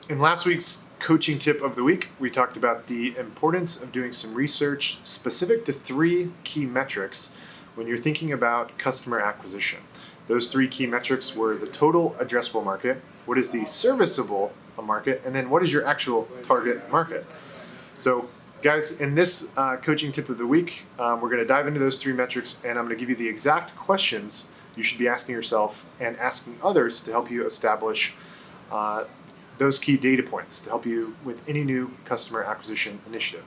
In last week's coaching tip of the week, we talked about the importance of doing some research specific to three key metrics when you're thinking about customer acquisition. Those three key metrics were the total addressable market, what is the serviceable market, and then what is your actual target market. So guys, in this coaching tip of the week, we're going to dive into those three metrics, and I'm going to give you the exact questions you should be asking yourself and asking others to help you establish those key data points to help you with any new customer acquisition initiative.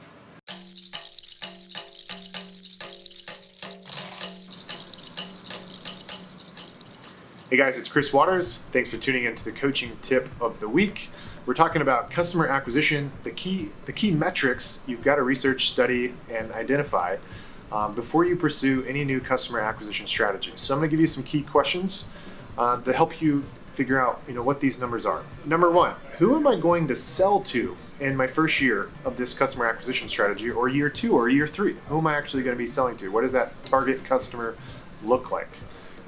Hey guys, it's Chris Waters. Thanks for tuning into the coaching tip of the week. We're talking about customer acquisition, the key metrics you've got to research, study, and identify before you pursue any new customer acquisition strategy. So I'm going to give you some key questions to help you figure out what these numbers are. Number one, who am I going to sell to in my first year of this customer acquisition strategy, or year two or year three? Who am I actually going to be selling to? What does that target customer look like?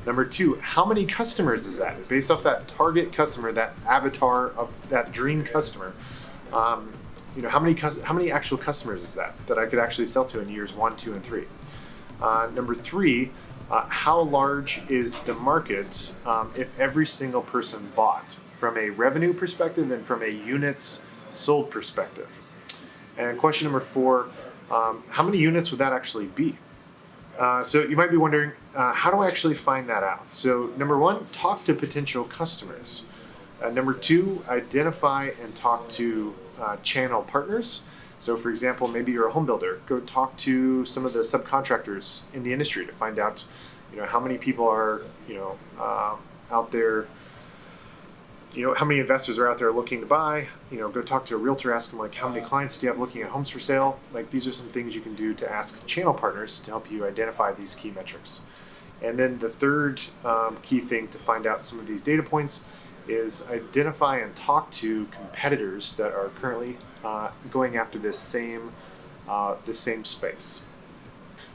Number two, how many customers is that? Based off that target customer, that avatar of that dream customer, how many actual customers is that I could actually sell to in years 1, 2, and 3? Number three, how large is the market if every single person bought, from a revenue perspective and from a units sold perspective? And question number four, how many units would that actually be? So you might be wondering, how do I actually find that out? So number one, talk to potential customers. Number two, identify and talk to channel partners. So for example, maybe you're a home builder. Go talk to some of the subcontractors in the industry to find out, how many people are, out there, how many investors are out there looking to buy. Go talk to a realtor, ask them how many clients do you have looking at homes for sale? These are some things you can do to ask channel partners to help you identify these key metrics. And then the third key thing to find out some of these data points is identify and talk to competitors that are currently going after this same space.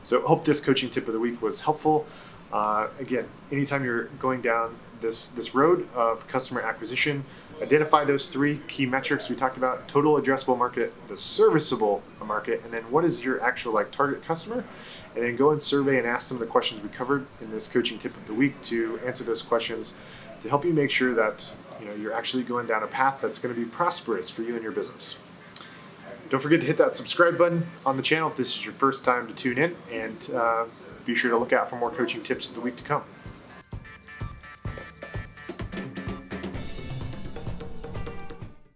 So hope this coaching tip of the week was helpful. Again, anytime you're going down this road of customer acquisition, identify those three key metrics we talked about: total addressable market, the serviceable market, and then what is your actual target customer. And then go and survey and ask some of the questions we covered in this coaching tip of the week to answer those questions to help you make sure that you're actually going down a path that's going to be prosperous for you and your business. Don't forget to hit that subscribe button on the channel if this is your first time to tune in, and be sure to look out for more coaching tips of the week to come.